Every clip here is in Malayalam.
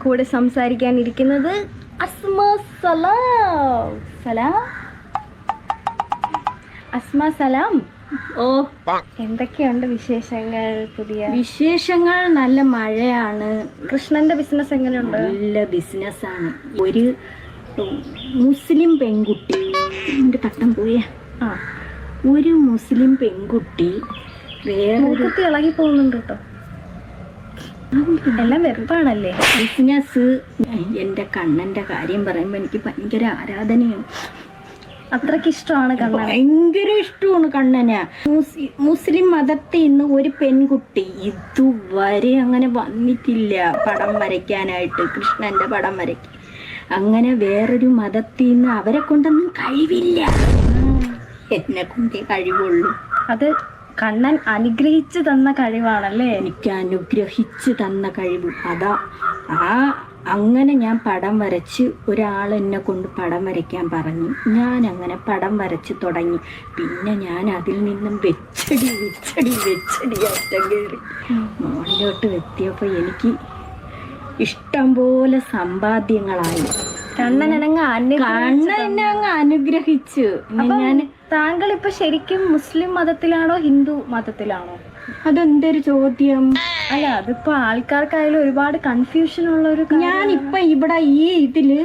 കൂടെ സംസാരിക്കാനിരിക്കുന്നത് അസ്മ സലാം. സലാം അസ്മ സലാം. ഓ, എന്തൊക്കെയുണ്ട് വിശേഷങ്ങൾ? പുതിയ വിശേഷങ്ങൾ നല്ല മഴയാണ്. കൃഷ്ണന്റെ ബിസിനസ് എങ്ങനെയുണ്ട്? നല്ല ബിസിനസ്സാണ്. ഒരു മുസ്ലിം പെൺകുട്ടി, എൻ്റെ തട്ടം പോയ ഒരു മുസ്ലിം പെൺകുട്ടി വേറെ ഇളകി പോകുന്നുണ്ട് കേട്ടോ. എല്ലാം വെറുപ്പാണല്ലേ ബിസിനസ്. എൻ്റെ കണ്ണൻ്റെ കാര്യം പറയുമ്പോൾ എനിക്ക് ഭയങ്കര ആരാധനയാണ്. അത്രയ്ക്ക് ഇഷ്ടമാണ് കണ്ണൻ, ഭയങ്കര ഇഷ്ടമാണ് കണ്ണന്. മുസ്ലിം മതത്തിൽ നിന്ന് ഒരു പെൺകുട്ടി ഇതുവരെ അങ്ങനെ വന്നിട്ടില്ല പടം വരയ്ക്കാനായിട്ട്, കൃഷ്ണന്റെ പടം വരയ്ക്കാൻ. അങ്ങനെ വേറൊരു മതത്തിൽ നിന്ന് അവരെ കൊണ്ടൊന്നും കഴിവില്ല, എന്നെ കൊണ്ടേ കഴിവുള്ളൂ. അത് കണ്ണൻ അനുഗ്രഹിച്ചു തന്ന കഴിവാണല്ലേ? എനിക്ക് അനുഗ്രഹിച്ചു തന്ന കഴിവ് അതാ. അങ്ങനെ ഞാൻ പടം വരച്ച്, ഒരാൾ എന്നെ കൊണ്ട് പടം വരയ്ക്കാൻ പറഞ്ഞു. ഞാൻ അങ്ങനെ പടം വരച്ച് തുടങ്ങി. പിന്നെ ഞാൻ അതിൽ നിന്നും വെച്ചടി അറ്റം കയറി മോളിലോട്ട് എത്തിയപ്പോൾ എനിക്ക് ഇഷ്ടം പോലെ സമ്പാദ്യങ്ങളായി. കണ്ണൻ എന്നെ അങ്ങ് അനുഗ്രഹിച്ചു. ഞാൻ താങ്കൾ ഇപ്പൊ ശരിക്കും മുസ്ലിം മതത്തിലാണോ ഹിന്ദു മതത്തിലാണോ? അതെന്തൊരു ചോദ്യം? അല്ല, അതിപ്പോ ആൾക്കാർക്കായാലും ഒരുപാട് കൺഫ്യൂഷൻ ഉള്ള ഒരു. ഞാനിപ്പൊ ഇവിടെ ഈ ഇതില്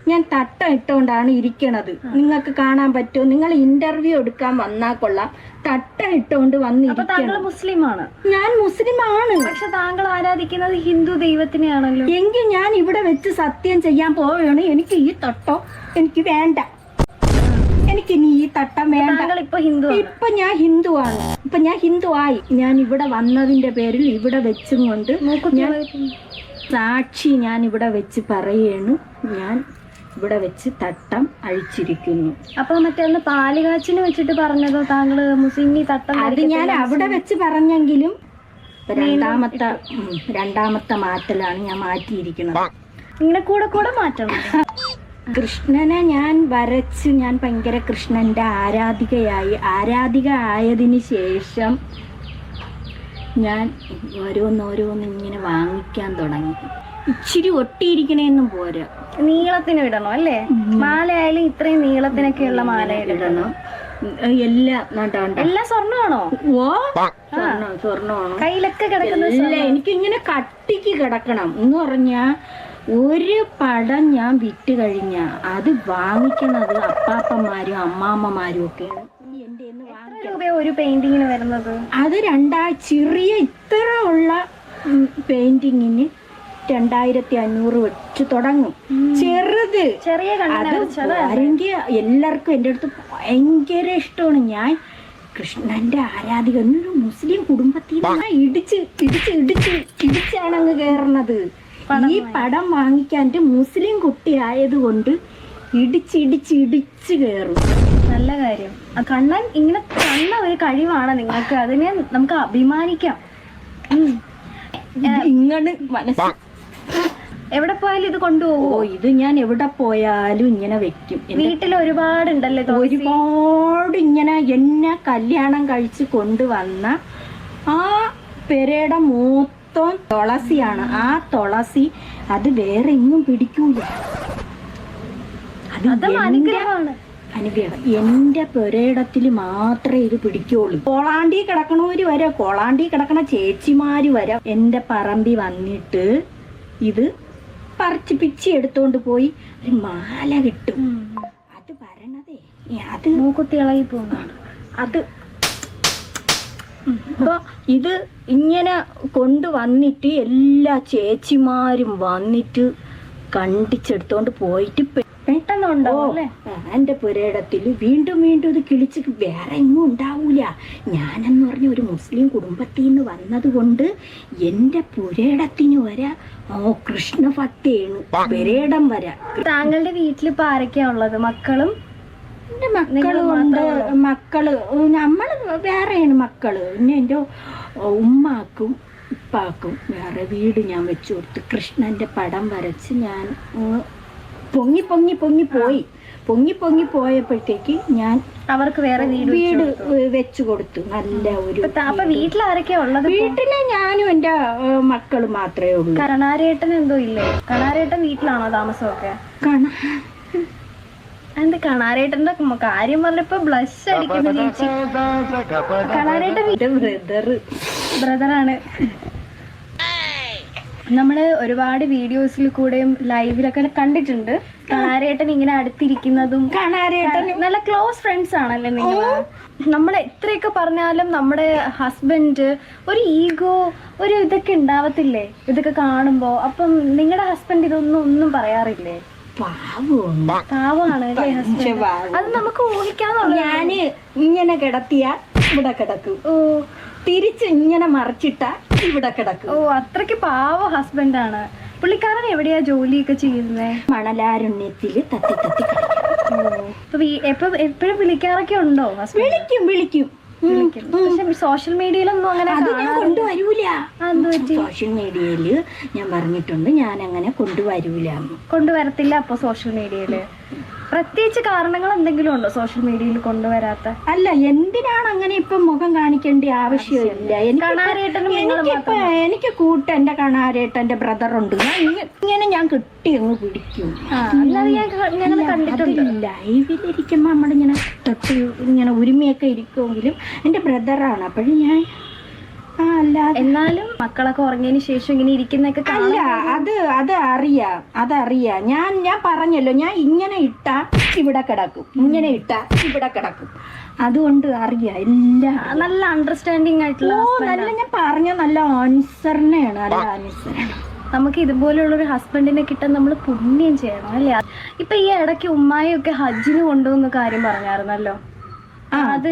ഞാൻ തട്ടം ഇട്ടുകൊണ്ടാണ് ഇരിക്കണത്. നിങ്ങൾക്ക് കാണാൻ പറ്റുമോ? നിങ്ങൾ ഇന്റർവ്യൂ എടുക്കാൻ വന്നാൽ കൊള്ളാം. തട്ടം ഇട്ടുകൊണ്ട് വന്നിരിക്കണം. താങ്കൾ മുസ്ലിമാണ്? ഞാൻ മുസ്ലിമാണ്. പക്ഷെ താങ്കൾ ആരാധിക്കുന്നത് ഹിന്ദു ദൈവത്തിനെയാണല്ലോ. എങ്കിൽ ഞാൻ ഇവിടെ വെച്ച് സത്യം ചെയ്യാൻ പോവുകയാണ്. എനിക്ക് ഈ തട്ടം എനിക്ക് വേണ്ട. എനിക്കിനി ഈ തട്ടം വേണ്ട. ഇപ്പൊ ഞാൻ ഹിന്ദുവാണ്. ഇപ്പൊ ഞാൻ ഹിന്ദു ആയി. ഞാൻ ഇവിടെ വന്നതിന്റെ പേരിൽ ഇവിടെ വെച്ചും കൊണ്ട് സാക്ഷി ഞാൻ ഇവിടെ വെച്ച് പറയാണ്, ഞാൻ ഇവിടെ വെച്ച് തട്ടം അഴിച്ചിരിക്കുന്നു. അപ്പൊ മറ്റേ പാലുകാച്ചിന് വെച്ചിട്ട് പറഞ്ഞതോ താങ്കള് മുസ്ലിം തട്ടം? അത് ഞാൻ അവിടെ വെച്ച് പറഞ്ഞെങ്കിലും രണ്ടാമത്തെ മാറ്റലാണ് ഞാൻ മാറ്റിയിരിക്കുന്നത്. ഇങ്ങനെ കൂടെ മാറ്റണം. കൃഷ്ണനെ ഞാൻ വരച്ച് ഞാൻ ഭയങ്കര കൃഷ്ണന്റെ ആരാധിക ആയതിനു ശേഷം ഞാൻ ഓരോന്ന് ഇങ്ങനെ വാങ്ങിക്കാൻ തുടങ്ങി. ഇച്ചിരി ഒട്ടിയിരിക്കണേന്നും പോരാ, നീളത്തിന് ഇടണം അല്ലേ? മാലയായാലും ഇത്രയും നീളത്തിനൊക്കെയുള്ള മാല ഇടണം. എല്ലാം സ്വർണ്ണമാണോ? സ്വർണ്ണമാണോ? കയ്യിലൊക്കെ കിടക്കുന്ന എനിക്കിങ്ങനെ കട്ടിക്ക് കിടക്കണം എന്ന് പറഞ്ഞാ ഒരു പടം ഞാൻ വിറ്റ് കഴിഞ്ഞ അത് വാങ്ങിക്കണത് അപ്പാപ്പന്മാരും അമ്മാമ്മമാരും ഒക്കെയാണ്. ഒരു പെയിന്റിങ്ങിന് വരുന്നത് അത് ചെറിയ ഇത്ര ഉള്ള പെയിന്റിങ്ങിന് 2500 വെച്ച് തുടങ്ങും. ചെറിയ ആരെങ്കിൽ എല്ലാവർക്കും എൻ്റെ അടുത്ത് ഭയങ്കര ഇഷ്ടമാണ്. ഞാൻ കൃഷ്ണന്റെ ആരാധിക. ഒരു മുസ്ലിം കുടുംബത്തിൽ ഇടിച്ചാണ് അങ്ങ് കയറണത്. ഈ പടം വാങ്ങിക്കാൻ മുസ്ലിം കുട്ടി ആയതുകൊണ്ട് ഇടിച്ച് കയറും. നല്ല കാര്യം. കണ്ണൻ ഇങ്ങനെ തന്ന ഒരു കഴിവാണ് നിങ്ങൾക്ക്. അതിനെ നമുക്ക് അഭിമാനിക്കാം. ഇങ്ങനെ മനസ്സ് എവിടെ പോയാലും ഇത് കൊണ്ടുപോകുമോ? ഇത് ഞാൻ എവിടെ പോയാലും ഇങ്ങനെ വെക്കും. വീട്ടിൽ ഒരുപാടുണ്ടല്ലേ? ഒരുപാട് ഇങ്ങനെ എന്നെ കല്യാണം കഴിച്ച് കൊണ്ടുവന്ന ആ പെരയുടെ മൊത്തം തുളസിയാണ്. ആ തുളസി അത് വേറെ എങ്ങും പിടിക്കൂല. അത് അനുഗ്രഹമാണ്. എന്റെ പുരയിടത്തിൽ മാത്രമേ ഇത് പിടിക്കുള്ളൂ. കോളാണ്ടി കിടക്കണവര് വരെ, കോളാണ്ടി കിടക്കണ ചേച്ചിമാര് വരെ എന്റെ പറമ്പി വന്നിട്ട് ഇത് പറിച്ച് പിച്ചി എടുത്തോണ്ട് പോയി ഒരു മാല കിട്ടും. അത് വരണതേ അത് മൂക്കുത്തി ഇളകി പോകുന്നുണ്ട്. അത് അപ്പൊ ഇത് ഇങ്ങനെ കൊണ്ടുവന്നിട്ട് എല്ലാ ചേച്ചിമാരും വന്നിട്ട് കണ്ടിച്ചെടുത്തോണ്ട് പോയിട്ട് പെട്ടെന്നുണ്ടോ എന്റെ പുരയിടത്തിൽ വീണ്ടും ഇത് കിളിച്ച് വേറെ എങ്ങും ഉണ്ടാവൂല. ഞാനെന്ന് പറഞ്ഞ ഒരു മുസ്ലിം കുടുംബത്തിൽ നിന്ന് വന്നത് കൊണ്ട് എന്റെ പുരയിടത്തിന് വരെ കൃഷ്ണഭക്തിയാണ്. പുരയിടം വരെ. താങ്കളുടെ വീട്ടിൽ ഇപ്പൊ ആരൊക്കെയാ ഉള്ളത്? മക്കളും? എന്റെ മക്കളും ഉണ്ട്. നമ്മള് വേറെയാണ് മക്കള്. പിന്നെ എന്റെ ഉമ്മാക്കും ഉപ്പാക്കും വേറെ വീട് ഞാൻ വെച്ചു കൊടുത്തു. കൃഷ്ണന്റെ പടം വരച്ച് ഞാൻ പൊങ്ങി പോയി. പൊങ്ങി പോയപ്പോഴത്തേക്ക് ഞാൻ അവർക്ക് വേറെ വീട് വെച്ചു കൊടുത്തു. നല്ല ഒരു അപ്പൊ വീട്ടിൽ ആരൊക്കെയാ ഉള്ളത്? വീട്ടില് ഞാനും എന്റെ മക്കളും മാത്രമേ ഉള്ളൂ. കണാരേട്ടൻ എന്തോ ഇല്ലേ? കണാരേട്ടൻ വീട്ടിലാണോ താമസമൊക്കെ? എന്ത് കണാരേട്ടന്റെ കാര്യം പറഞ്ഞപ്പോ ബ്ലഷ് അടിക്കുന്നു ചേച്ചി. കണാരേട്ടൻ ബ്രദറാണ്. നമ്മള് ഒരുപാട് വീഡിയോസിൽ കൂടെയും ലൈവിലൊക്കെ കണ്ടിട്ടുണ്ട് കണാരേട്ടൻ ഇങ്ങനെ അടുത്തിരിക്കുന്നതും. കണാരേട്ടൻ നല്ല ക്ലോസ് ഫ്രണ്ട്സ് ആണല്ലേ നിങ്ങൾ? നമ്മൾ എത്രയൊക്കെ പറഞ്ഞാലും നമ്മുടെ ഹസ്ബൻഡ് ഒരു ഈഗോ ഒരു ഇതൊക്കെ ഉണ്ടാവത്തില്ലേ ഇതൊക്കെ കാണുമ്പോ? അപ്പം നിങ്ങളുടെ ഹസ്ബൻഡ് ഒന്നും പറയാറില്ലേ? പാവമാണ് അല്ലേ ഹസ്ബൻഡ്? അത് നമുക്ക് ഊഹിക്കാന്നുള്ളൂ. ഞാന് ഇങ്ങനെ കിടത്തിയ ഇവിടെ കിടക്കും, തിരിച്ച് ഇങ്ങനെ മറിച്ചിട്ട ഇവിടെ കിടക്കും. അത്രയ്ക്ക് പാവ ഹസ്ബൻഡാണ്. പുള്ളിക്കാരൻ എവിടെയാ ജോലിയൊക്കെ ചെയ്യുന്നത്? മണലാരുണ്യത്തില് തത്തി എപ്പോഴും വിളിക്കാറൊക്കെ ഉണ്ടോ? വിളിക്കും. പക്ഷെ സോഷ്യൽ മീഡിയയിലൊന്നും അങ്ങനെ കൊണ്ടുവരൂല. സോഷ്യൽ മീഡിയയില് ഞാൻ പറഞ്ഞിട്ടുണ്ട് ഞാൻ അങ്ങനെ കൊണ്ടുവരത്തില്ല. അപ്പൊ സോഷ്യൽ മീഡിയയില് പ്രത്യേകിച്ച് കാരണങ്ങൾ എന്തെങ്കിലും ഉണ്ടോ സോഷ്യൽ മീഡിയയിൽ കൊണ്ടുവരാത്ത? അല്ല, എന്തിനാണ് അങ്ങനെ ഇപ്പൊ മുഖം കാണിക്കേണ്ട ആവശ്യമില്ല. എനിക്ക് എന്റെ കണാരേട്ടന്റെ ബ്രദറുണ്ട്. ഇങ്ങനെ ഞാൻ കിട്ടി അങ്ങ് പിടിക്കും. ലൈവിലിരിക്കുമ്പോ നമ്മളിങ്ങനെ തൊട്ട് ഇങ്ങനെ ഉരുമയൊക്കെ ഇരിക്കുമെങ്കിലും എന്റെ ബ്രദറാണ്. അപ്പോഴും ഞാൻ എന്നാലും മക്കളൊക്കെ ഉറങ്ങിയതിന് ശേഷം ഇങ്ങനെ ഇരിക്കുന്നൊക്കെ അല്ല, അതറിയാം. ഞാൻ പറഞ്ഞല്ലോ, ഞാൻ ഇങ്ങനെ ഇട്ടാ ഇവിടെ കിടക്കും, ഇങ്ങനെ ഇട്ടാ ഇവിടെ കിടക്കും. അതുകൊണ്ട് അറിയാം എല്ലാം. നല്ല അണ്ടർസ്റ്റാൻഡിങ് ആയിട്ടുള്ള നല്ല ഞാൻ പറഞ്ഞ നല്ല ആൻസറിനെയാണ്. നല്ല ആൻസറാണ്. നമുക്ക് ഇതുപോലുള്ളൊരു ഹസ്ബൻഡിനെ കിട്ടാൻ നമ്മൾ പുണ്യം ചെയ്യണം അല്ലേ? ഇപ്പൊ ഈ ഇടയ്ക്ക് ഉമ്മായൊക്കെ ഹജ്ജിന് കൊണ്ടുപോകുന്ന കാര്യം പറഞ്ഞായിരുന്നല്ലോ. അത്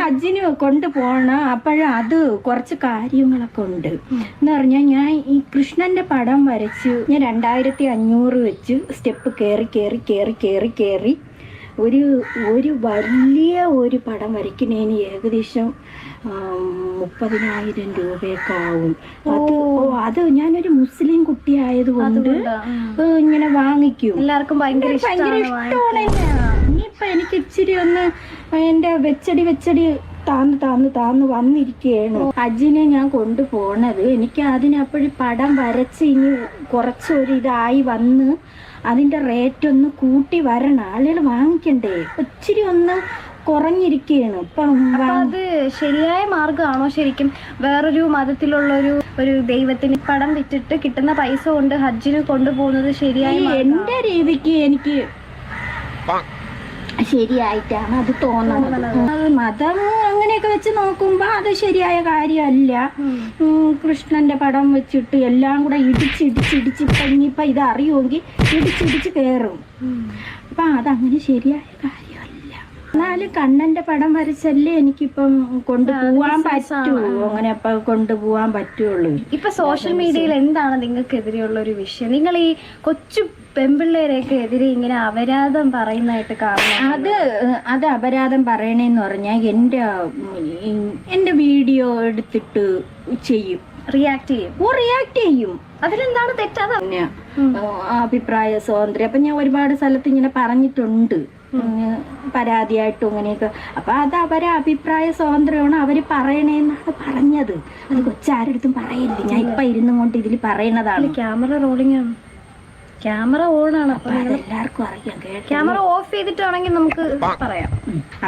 ഹജ്ജിന് കൊണ്ടുപോണ അത് കുറച്ച് കാര്യങ്ങളൊക്കെ ഉണ്ട് എന്ന് പറഞ്ഞാൽ, ഞാൻ ഈ കൃഷ്ണന്റെ പടം വരച്ച് ഞാൻ 2500 വെച്ച് സ്റ്റെപ്പ് കയറി ഒരു വലിയ ഒരു പടം വരയ്ക്കുന്നതിന് ഏകദേശം 30,000 രൂപയൊക്കെ ആവും. അത് ഞാനൊരു മുസ്ലിം കുട്ടി ആയതുകൊണ്ട് ഇങ്ങനെ വാങ്ങിക്കും. എല്ലാവർക്കും ഭയങ്കര ഇഷ്ടമാണ്. ഇനിയിപ്പൊ എനിക്ക് ഇച്ചിരി ഒന്ന് എന്റെ വെച്ചടി താന്ന് വന്നിരിക്കുകയാണ്. ഹജ്ജിനെ ഞാൻ കൊണ്ടുപോണത് എനിക്ക് അതിനപ്പോഴും പടം വരച്ച് ഇനി കുറച്ചൊരു ഇതായി വന്ന് അതിന്റെ റേറ്റ് ഒന്ന് കൂട്ടി വരണം. ആളുകൾ വാങ്ങിക്കണ്ടേ? ഇച്ചിരി ഒന്ന് കുറഞ്ഞിരിക്കുകയാണ് ഇപ്പം. അത് ശരിയായ മാർഗമാണോ ശരിക്കും? വേറൊരു മതത്തിലുള്ളൊരു ദൈവത്തിന് പടം വിറ്റിട്ട് കിട്ടുന്ന പൈസ കൊണ്ട് ഹജ്ജിന് കൊണ്ടുപോകുന്നത് ശരിയായ? എന്റെ രീതിക്ക് എനിക്ക് ശരിയായിട്ടാണ് അത് തോന്നുന്നത്. മതം അങ്ങനെയൊക്കെ വെച്ച് നോക്കുമ്പോ അത് ശരിയായ കാര്യമല്ല. കൃഷ്ണന്റെ പടം വെച്ചിട്ട് എല്ലാം കൂടെ ഇടിച്ച് ഇനിയിപ്പൊ ഇത് അറിയുമെങ്കിൽ ഇടിച്ച് കയറും. അപ്പൊ അതങ്ങനെ ശരിയായ കാര്യമല്ല. എന്നാലും കണ്ണന്റെ പടം വരച്ചല്ലേ എനിക്കിപ്പം കൊണ്ടുപോവാൻ പറ്റുള്ളൂ. അങ്ങനെ ഇപ്പൊ കൊണ്ടുപോവാൻ പറ്റുള്ളൂ. ഇപ്പൊ സോഷ്യൽ മീഡിയയിൽ എന്താണ് നിങ്ങൾക്കെതിരെയുള്ള ഒരു വിഷയം? നിങ്ങൾ ഈ കൊച്ചു പെൺപിള്ളേരെയൊക്കെ എതിരെ ഇങ്ങനെ അപരാധം പറയുന്നതായിട്ട് കാണുന്നത്? അത് അപരാധം പറയണേന്ന് പറഞ്ഞാൽ എന്റെ വീഡിയോ എടുത്തിട്ട് ചെയ്യും, റിയാക്ട് ചെയ്യും. അതിലെന്താണ് തെറ്റാതെ? അഭിപ്രായ സ്വാതന്ത്ര്യം. അപ്പൊ ഞാൻ ഒരുപാട് സ്ഥലത്ത് ഇങ്ങനെ പറഞ്ഞിട്ടുണ്ട് പരാതിയായിട്ടും അങ്ങനെയൊക്കെ. അപ്പൊ അത് അവരെ അഭിപ്രായ സ്വാതന്ത്ര്യമാണ്, അവര് പറയണേന്നാണ് പറഞ്ഞത്. അത് കൊച്ചാരടുത്തും പറയരുത്. ഞാൻ ഇപ്പൊ ഇരുന്നും കൊണ്ട് ഇതിൽ പറയണതാണ്. ക്യാമറ റോളിംഗ് ആണ്, ക്യാമറ ഓൺ ആണ്. എല്ലാവർക്കും അറിയാം. ക്യാമറ ഓഫ് ചെയ്തിട്ടാണെങ്കിൽ നമുക്ക് പറയാം.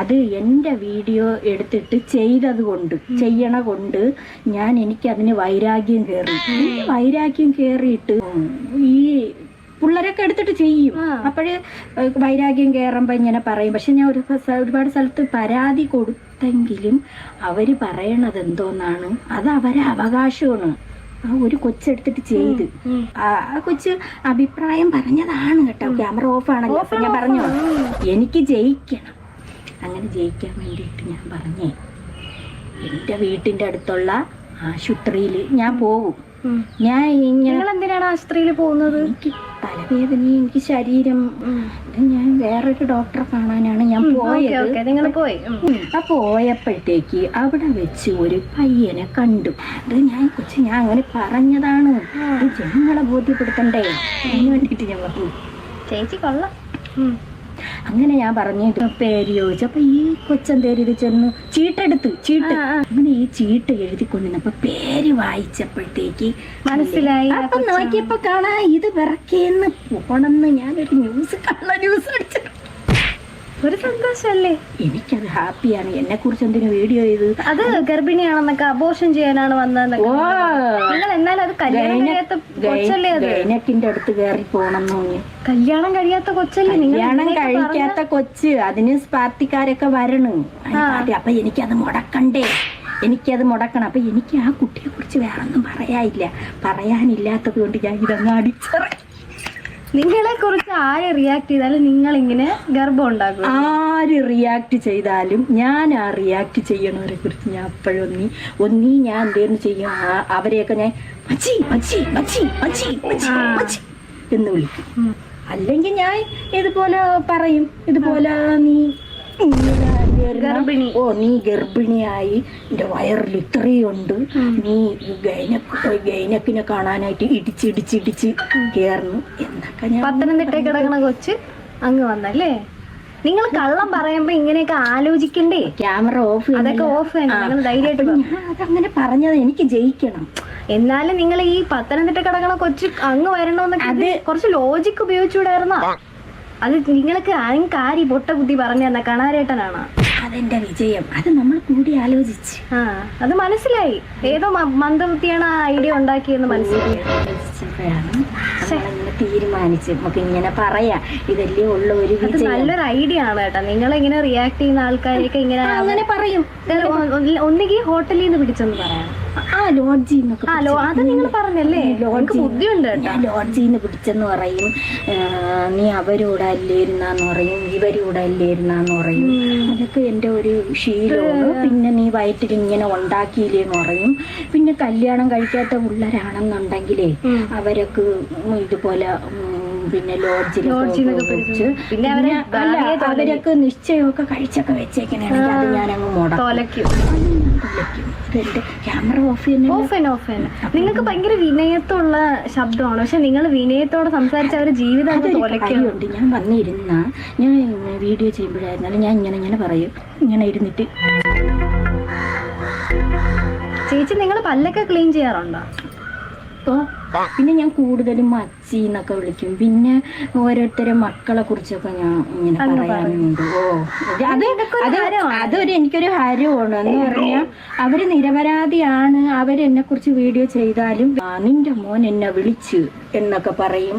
അത് എന്റെ വീഡിയോ എടുത്തിട്ട് ചെയ്യണ കൊണ്ട് എനിക്കതിന് വൈരാഗ്യം കയറിയിട്ട് ഈ പിള്ളേരൊക്കെ എടുത്തിട്ട് ചെയ്യും. അപ്പോഴേ വൈരാഗ്യം കയറുമ്പോ ഇങ്ങനെ പറയും. പക്ഷെ ഞാൻ ഒരുപാട് സ്ഥലത്ത് പരാതി കൊടുത്തെങ്കിലും അവര് പറയണത് എന്തോന്നാണ്, അത് അവരെ അവകാശമാണ്. ഒരു കൊച്ചെടുത്തിട്ട് ചെയ്ത് ആ കൊച്ച് അഭിപ്രായം പറഞ്ഞതാണ് കേട്ടോ. ക്യാമറ ഓഫ് ആണല്ലോ. അപ്പൊ ഞാൻ പറഞ്ഞു എനിക്ക് ജയിക്കണം. അങ്ങനെ ജയിക്കാൻ വേണ്ടിയിട്ട് ഞാൻ പറഞ്ഞേ എൻ്റെ വീട്ടിൻ്റെ അടുത്തുള്ള ആശുപത്രിയിൽ ഞാൻ പോകും. ഞാൻ എന്തിനാണ് ആശുപത്രിയിൽ പോകുന്നത്? എനിക്ക് തലവേദന, എനിക്ക് ശരീരം, ഞാൻ വേറൊരു ഡോക്ടറെ കാണാനാണ് ഞാൻ പോയത്. പോയപ്പോഴത്തേക്ക് അവിടെ വെച്ച് ഒരു പയ്യനെ കണ്ടു. അത് ഞാൻ അങ്ങനെ പറഞ്ഞതാണ്, ജനങ്ങളെ ബോധ്യപ്പെടുത്തണ്ടേ, അതിന് വേണ്ടിയിട്ട് ഞാൻ പറഞ്ഞു. ചേച്ചി കൊള്ളാം. അങ്ങനെ ഞാൻ പറഞ്ഞു പേര് ചോദിച്ചു. അപ്പൊ ഈ കൊച്ചെന്തേര് ഇത് ചെന്ന് ചീട്ട് അങ്ങനെ ഈ ചീട്ട് എഴുതിക്കൊണ്ടിരുന്നപ്പോ പേര് വായിച്ചപ്പോഴത്തേക്ക് മനസ്സിലായി. അപ്പൊ നോക്കിയപ്പോ കാണാ ഇത് വിറക്കേന്ന് പോണെന്ന് ഞാനൊരു ന്യൂസ് അടിച്ചു. ഒരു സന്തോഷല്ലേ? എനിക്കത് ഹാപ്പിയാണ്. എന്നെ കുറിച്ച് എന്തിനു വീഡിയോ ചെയ്ത് അത് ഗർഭിണിയാണെന്നൊക്കെ അബോർഷൻ ചെയ്യാനാണ് വന്നതെന്നൊക്കെ. നിങ്ങൾ എന്നാലും അത് കല്യാണം കഴിയാത്ത കൊച്ചല്ലേ? അത് ഗൈനക്കിന്റെ അടുത്ത് കയറി പോണം കല്യാണം കഴിയാത്ത കൊച്ചല്ലേ? കല്യാണം കഴിക്കാത്ത കൊച്ച്, അതിന് പാർട്ടിക്കാരൊക്കെ വരണം. അപ്പൊ എനിക്കത് മുടക്കണം. അപ്പൊ എനിക്ക് ആ കുട്ടിയെ കുറിച്ച് വേറെ ഒന്നും പറയാനില്ലാത്തത് കൊണ്ട് ഞാൻ ഇതങ്ങ് അടിച്ചറ. നിങ്ങളെ കുറിച്ച് ആര് റിയാക്ട് ചെയ്താലും നിങ്ങൾ ഇങ്ങനെ ഗർഭം ഉണ്ടാക്കും. ആര് റിയാക്ട് ചെയ്താലും ഞാൻ ആ റിയാക്ട് ചെയ്യണവരെ കുറിച്ച് ഞാൻ അപ്പോഴൊന്നി ഞാൻ എന്തേന്ന് ചെയ്യും, അവരെയൊക്കെ ഞാൻ മച്ചി മച്ചി മച്ചി മച്ചി മച്ചി മച്ചി എന്ന് വിളിക്കും. അല്ലെങ്കിൽ ഞാൻ ഇതുപോലെ പറയും, ഇതുപോലെ നീ ഗർഭിണി, നീ ഗർഭിണിയായി, എന്റെ വയറിൽ ഇത്രയുണ്ട്, നീ ഗൈനക്കിനെ കാണാനായിട്ട് ഇടിച്ച് കയറുന്നു എന്നൊക്കെ ഞാൻ. പത്തനംതിട്ട കിടക്കണ കൊച്ച് അങ്ങ് വന്നല്ലേ? നിങ്ങൾ കള്ളം പറയുമ്പോ ഇങ്ങനെയൊക്കെ ആലോചിക്കണ്ടേ? ക്യാമറ ഓഫ്, അതൊക്കെ ഓഫ് തന്നെ. നിങ്ങൾ ധൈര്യമായിട്ട് അതങ്ങനെ പറഞ്ഞത് എനിക്ക് ജയിക്കണം. എന്നാലും നിങ്ങൾ ഈ പത്തനംതിട്ട കിടക്കണ കൊച്ച് അങ്ങ് വരണമെന്നൊക്കെ അത് കുറച്ച് ലോജിക്ക് ഉപയോഗിച്ചുകൂടായിരുന്നോ? അത് നിങ്ങൾക്ക് ആരും പൊട്ട കുത്തി പറഞ്ഞു തന്ന കണാരേട്ടനാണ്. അതെന്റെ വിജയം. അത് നമ്മൾ കൂടി ആലോചിച്ച് അത് മനസ്സിലായി. ഏതോ മന്ദബുദ്ധിയാണ് ആ ഐഡിയ ഉണ്ടാക്കിയെന്ന് മനസ്സിലായി. തീരുമാനിച്ച് നമുക്ക് ഇങ്ങനെ പറയാം, ഇതല്ലേ ഉള്ള ഒരു നല്ലൊരു ഐഡിയ ആണ് കേട്ടോ. നിങ്ങളിങ്ങനെ റിയാക്ട് ചെയ്യുന്ന ആൾക്കാരെയൊക്കെ ഇങ്ങനെ അങ്ങനെ പറയും. ഒന്നുകിൽ ഹോട്ടലിൽ നിന്ന് പിടിച്ചെന്ന് പറയാം, അത് നിങ്ങൾ പറഞ്ഞല്ലേ? ബുദ്ധിയുണ്ട് കേട്ടോ. ലോഡ്ജിൽ നിന്ന് പിടിച്ചെന്ന് പറയും, നീ അവരോട് അല്ലേരുന്നാന്ന് പറയും, ഇവരോട് അല്ലേരുന്നാന്ന് പറയും. അതൊക്കെ എൻ്റെ ഒരു ശീലമാണ്. പിന്നെ നീ വയറ്റിൽ ഇങ്ങനെ ഉണ്ടാക്കിയില്ലേന്ന് പറയും. പിന്നെ കല്യാണം കഴിക്കാത്ത പിള്ളേരാണെന്നുണ്ടെങ്കിലേ അവരൊക്കെ ഇതുപോലെ പിന്നെ ലോഡ്ജിലൊക്കെ പിടിച്ച് അവരൊക്കെ നിശ്ചയമൊക്കെ കഴിച്ചൊക്കെ വെച്ചേക്കണെങ്കിൽ അത് ഞാനങ്ങ് മുടക്കും. ക്യാമറ ഓഫ് തന്നെ. നിങ്ങൾക്ക് ഭയങ്കര വിനയത്തുള്ള ശബ്ദമാണ്. പക്ഷെ നിങ്ങൾ വിനയത്തോടെ സംസാരിച്ച അവരുടെ ജീവിതം ഉണ്ട്. ഞാൻ വന്നിരുന്ന ഞാൻ വീഡിയോ ചെയ്യുമ്പോഴായിരുന്നാലും ഞാൻ ഇങ്ങനെ പറയും, ഇങ്ങനെ ഇരുന്നിട്ട്. ചേച്ചി നിങ്ങൾ പല്ലൊക്കെ ക്ലീൻ ചെയ്യാറുണ്ടോ? പിന്നെ ഞാൻ കൂടുതലും മച്ചി എന്നൊക്കെ വിളിക്കും. പിന്നെ ഓരോരുത്തരെ മക്കളെ കുറിച്ചൊക്കെ ഞാൻ ഇങ്ങനെ പറയാനുണ്ട്. അതൊരു എനിക്കൊരു ഹരമാണ്. എന്ന് പറഞ്ഞാൽ അവര് നിരപരാധിയാണ്. അവരെന്നെ കുറിച്ച് വീഡിയോ ചെയ്താലും നിന്റെ മോൻ എന്നെ വിളിച്ച് എന്നൊക്കെ പറയും,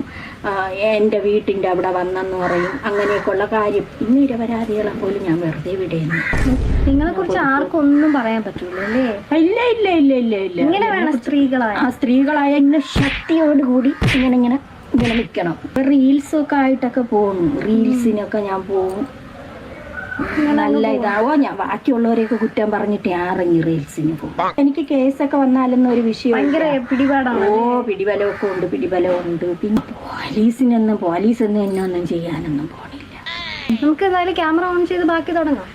എൻ്റെ വീട്ടിൻ്റെ അവിടെ വന്നെന്ന് പറയും. അങ്ങനെയൊക്കെയുള്ള കാര്യം. നിരപരാധികളെ പോലും ഞാൻ വെറുതെ വിടുന്നു. നിങ്ങളെ കുറിച്ച് ആർക്കൊന്നും പറയാൻ പറ്റൂലേ? ഇല്ല. ഇങ്ങനെ വേണം സ്ത്രീകളായ ഇങ്ങനെ ശക്തിയോടുകൂടി ഇങ്ങനെ നിൽക്കണം. റീൽസൊക്കെ ആയിട്ടൊക്കെ പോകും. റീൽസിനൊക്കെ ഞാൻ പോകും. നല്ല ഇതാവോ, ഞാൻ ബാക്കിയുള്ളവരെയൊക്കെ കുറ്റം പറഞ്ഞിട്ട് ഇറങ്ങി റീൽസിന് പോകും. എനിക്ക് കേസൊക്കെ വന്നാലെന്ന ഒരു വിഷയം ഭയങ്കര പിടിപാടാണ്. പിടിബലമൊക്കെ ഉണ്ട്, പിടിബലമുണ്ട്. പിന്നെ പോലീസൊന്നും എന്നെ ഒന്നും ചെയ്യാനൊന്നും പോണില്ല. നമുക്ക് എന്തായാലും ക്യാമറ ഓൺ ചെയ്ത് ബാക്കി തുടങ്ങാം.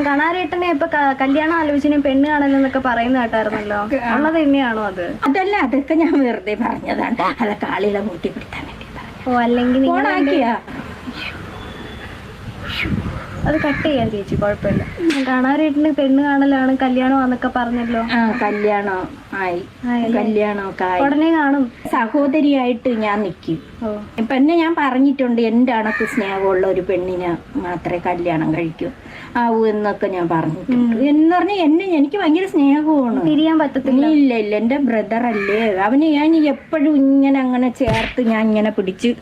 കണാരേട്ടനെ ഇപ്പൊ കല്യാണ ആലോചനയും പെണ്ണ് കാണലെന്നൊക്കെ പറയുന്ന കേട്ടായിരുന്നല്ലോ, ഉള്ളത് തന്നെയാണോ അത്? അതല്ല, അതൊക്കെ ഞാൻ വെറുതെ പറഞ്ഞതാണ്. അതൊക്കെ ആളുകളെ കൂട്ടിപ്പിടുത്താൻ വേണ്ടി പറഞ്ഞു. അല്ലെങ്കിൽ അത് കട്ട് ചെയ്യാൻ ചേച്ചി, കുഴപ്പമില്ല. കണാരേട്ടന് പെണ്ണ് കാണലാണ്, കല്യാണമാന്നൊക്കെ പറഞ്ഞല്ലോ. കല്യാണമൊക്കെ ഉടനെ കാണും. സഹോദരിയായിട്ട് ഞാൻ നിൽക്കും. പെണ്ണെ ഞാൻ പറഞ്ഞിട്ടുണ്ട്, എൻ്റെ അണക്ക് സ്നേഹമുള്ള ഒരു പെണ്ണിനെ മാത്രമേ കല്യാണം കഴിക്കൂ എന്നൊക്കെ ഞാൻ പറഞ്ഞിട്ടുണ്ട്. എന്ന് പറഞ്ഞാൽ എനിക്ക് ഭയങ്കര സ്നേഹമാണ്. തിരിയാൻ പറ്റത്തില്ല. ഇല്ല എൻ്റെ ബ്രദർ അല്ലേ, അവന് ഞാൻ എപ്പോഴും ഇങ്ങനെ അങ്ങനെ ചേർത്ത് ഞാൻ ഇങ്ങനെ പിടിച്ച്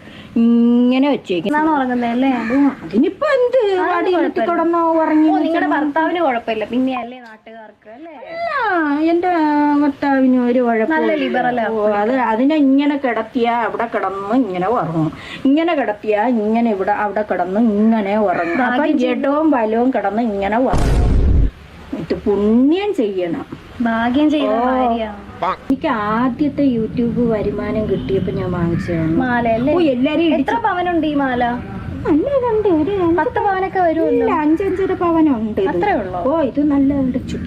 ഇങ്ങനെ വെച്ചേക്കും. ഉറങ്ങുന്നല്ലേ? അതിനിപ്പോ എന്ത് കിടന്നോ ഉറങ്ങി. നിങ്ങളുടെ ഭർത്താവിന് കുഴപ്പമില്ല, പിന്നെ അല്ലേ നാട്ടുകാർക്ക് അല്ലേ? എന്റെ ഭർത്താവിന് ഒരു കുഴപ്പമില്ല. അത് അതിനെ ഇങ്ങനെ കിടത്തിയാ അവിടെ കിടന്ന് ഇങ്ങനെ ഉറങ്ങും, ഇങ്ങനെ കിടത്തിയാ ഇങ്ങനെ ഇവിടെ അവിടെ കിടന്ന് ഇങ്ങനെ ഉറങ്ങും. അപ്പൊ ജഡവും ബലവും കിടന്ന് ഇങ്ങനെ ഉറങ്ങും. ഇത് പുണ്യം ചെയ്യണം, ഭാഗ്യം ചെയ്യണം. എനിക്ക് ആദ്യത്തെ യൂട്യൂബ് വരുമാനം കിട്ടിയപ്പോ ഞാൻ വാങ്ങിച്ചതാണ് മാല. എല്ലാരും എത്ര പവനുണ്ട് ഈ മാല? നല്ല ഇതുണ്ട്, ഒരു 10 പവനൊക്കെ വരുമല്ലോ. 5-5 പവനുണ്ട്. അത്രേ ഉള്ളൂ? ഇത് നല്ല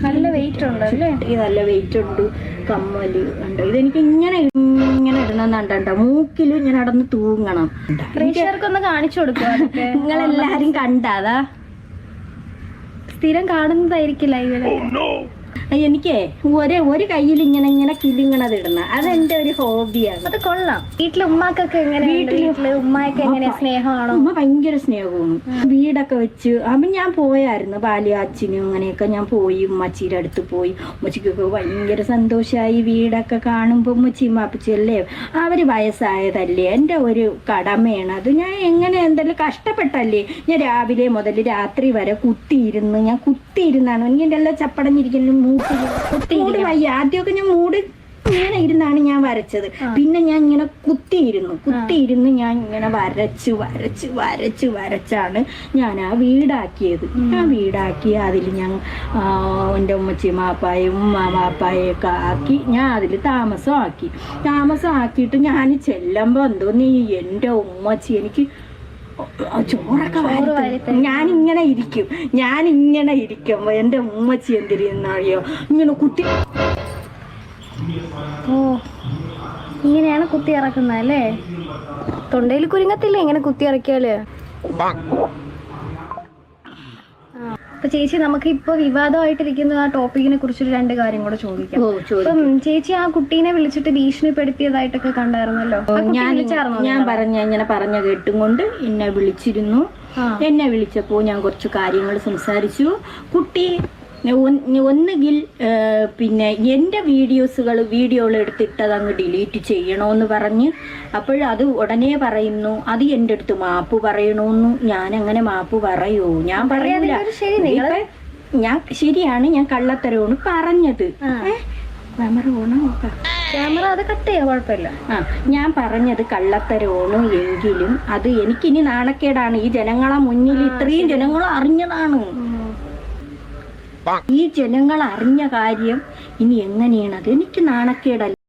നല്ല വെയിറ്റ് ഉണ്ട് അല്ലേ? നല്ല വെയിറ്റ് ഉണ്ട്. കമ്മല് ഉണ്ട്. ഇതെനിക്ക് ഇങ്ങനെ വരുന്നുണ്ടോ, മൂക്കിലും ഇങ്ങനെ നടന്ന് തൂങ്ങണം. പ്രേക്ഷകർക്കൊന്ന് കാണിച്ചു കൊടുക്കുക. നിങ്ങളെല്ലാരും കണ്ടാതാ? സ്ഥിരം കാണുന്നതായിരിക്കും ലൈവില്. എനിക്ക് ഒരു കയ്യിൽ ഇങ്ങനെ കിലിങ്ങണത് ഇടണം, അതെന്റെ ഒരു ഹോബിയാണ്. അത് കൊള്ളാം. വീട്ടിലെ ഉമ്മാക്കൊക്കെ എങ്ങനെ? വീട്ടില് ഉമ്മയൊക്കെ എങ്ങനെയാ? സ്നേഹമാണോ? ഉമ്മ ഭയങ്കര സ്നേഹവും. വീടൊക്കെ വെച്ച് അപ്പം ഞാൻ പോയായിരുന്നു പാലിയാച്ചിനും അങ്ങനെയൊക്കെ ഞാൻ പോയി. ഉമ്മച്ചിയുടെ അടുത്ത് പോയി. ഉമ്മച്ചിക്കൊക്കെ ഭയങ്കര സന്തോഷമായി. വീടൊക്കെ കാണുമ്പോൾ ഉമ്മച്ചിയും അപ്പച്ചിയല്ലേ, അവര് വയസ്സായതല്ലേ, എൻ്റെ ഒരു കടമയാണ് അത്. ഞാൻ എങ്ങനെ എന്തെങ്കിലും കഷ്ടപ്പെട്ടല്ലേ, ഞാൻ രാവിലെ മുതൽ രാത്രി വരെ കുത്തിയിരുന്നാണ് എനിക്ക് എൻ്റെ എല്ലാം ചപ്പടഞ്ഞിരിക്കലും മൂട് വയ്യ. ആദ്യമൊക്കെ ഞാൻ മൂട് ഇങ്ങനെ ഇരുന്നാണ് ഞാൻ വരച്ചത്. പിന്നെ ഞാൻ ഇങ്ങനെ കുത്തിയിരുന്ന് ഞാൻ ഇങ്ങനെ വരച്ചാണ് ഞാൻ ആ വീടാക്കിയത്. ആ വീടാക്കി അതിൽ ഞാൻ എൻ്റെ ഉമ്മച്ചി മാപ്പായും മാപ്പായൊക്കെ ആക്കി ഞാൻ അതിൽ താമസമാക്കിയിട്ട് ഞാൻ ചെല്ലുമ്പോൾ എന്തോന്ന് എൻ്റെ ഉമ്മച്ചി എനിക്ക് ചോറൊക്കെ ഞാനിങ്ങനെ ഇരിക്കും. എൻ്റെ ഉമ്മച്ചി എന്തിരിന്നറിയോ, ഇങ്ങനെ കുത്തി. ഓ, ഇങ്ങനെയാണ് കുത്തി ഇറക്കുന്നത് അല്ലേ? തൊണ്ടയിൽ കുരുങ്ങത്തില്ലേ ഇങ്ങനെ കുത്തി ഇറക്കിയാല്? അപ്പൊ ചേച്ചി, നമുക്ക് ഇപ്പൊ വിവാദമായിട്ടിരിക്കുന്ന ആ ടോപ്പിക്കിനെ കുറിച്ചൊരു 2 കാര്യം കൂടെ ചോദിക്കാം. അപ്പം ചേച്ചി ആ കുട്ടീനെ വിളിച്ചിട്ട് ഭീഷണിപ്പെടുത്തിയതായിട്ടൊക്കെ കണ്ടായിരുന്നല്ലോ. ഞാൻ ഇങ്ങനെ പറഞ്ഞ കേട്ടും കൊണ്ട് എന്നെ വിളിച്ചിരുന്നു. എന്നെ വിളിച്ചപ്പോൾ ഞാൻ കുറച്ച് കാര്യങ്ങൾ സംസാരിച്ചു. കുട്ടി ഒന്നുകിൽ പിന്നെ എൻ്റെ വീഡിയോകൾ എടുത്തിട്ടത് അങ്ങ് ഡിലീറ്റ് ചെയ്യണമെന്ന് പറഞ്ഞ്, അപ്പോഴത് ഉടനെ പറയുന്നു അത് എൻ്റെ അടുത്ത് മാപ്പ് പറയണമെന്നു. ഞാൻ അങ്ങനെ മാപ്പ് പറയൂ? ഞാൻ പറയൂല. ശരിയാണ്, ഞാൻ കള്ളത്തരമാണ് പറഞ്ഞത്. ക്യാമറ അത് കട്ട് ചെയ്യാം, കുഴപ്പമില്ല. ഞാൻ പറഞ്ഞത് കള്ളത്തരമാണ് എങ്കിലും അത് എനിക്കിനി നാണക്കേടാണ്. ഈ ജനങ്ങളെ മുന്നിൽ ഇത്രയും ജനങ്ങൾ അറിഞ്ഞതാണ്. ഈ ജനങ്ങൾ അറിഞ്ഞ കാര്യം ഇനി എങ്ങനെയാണ്? അത് എനിക്ക് നാണക്കേടല്ല.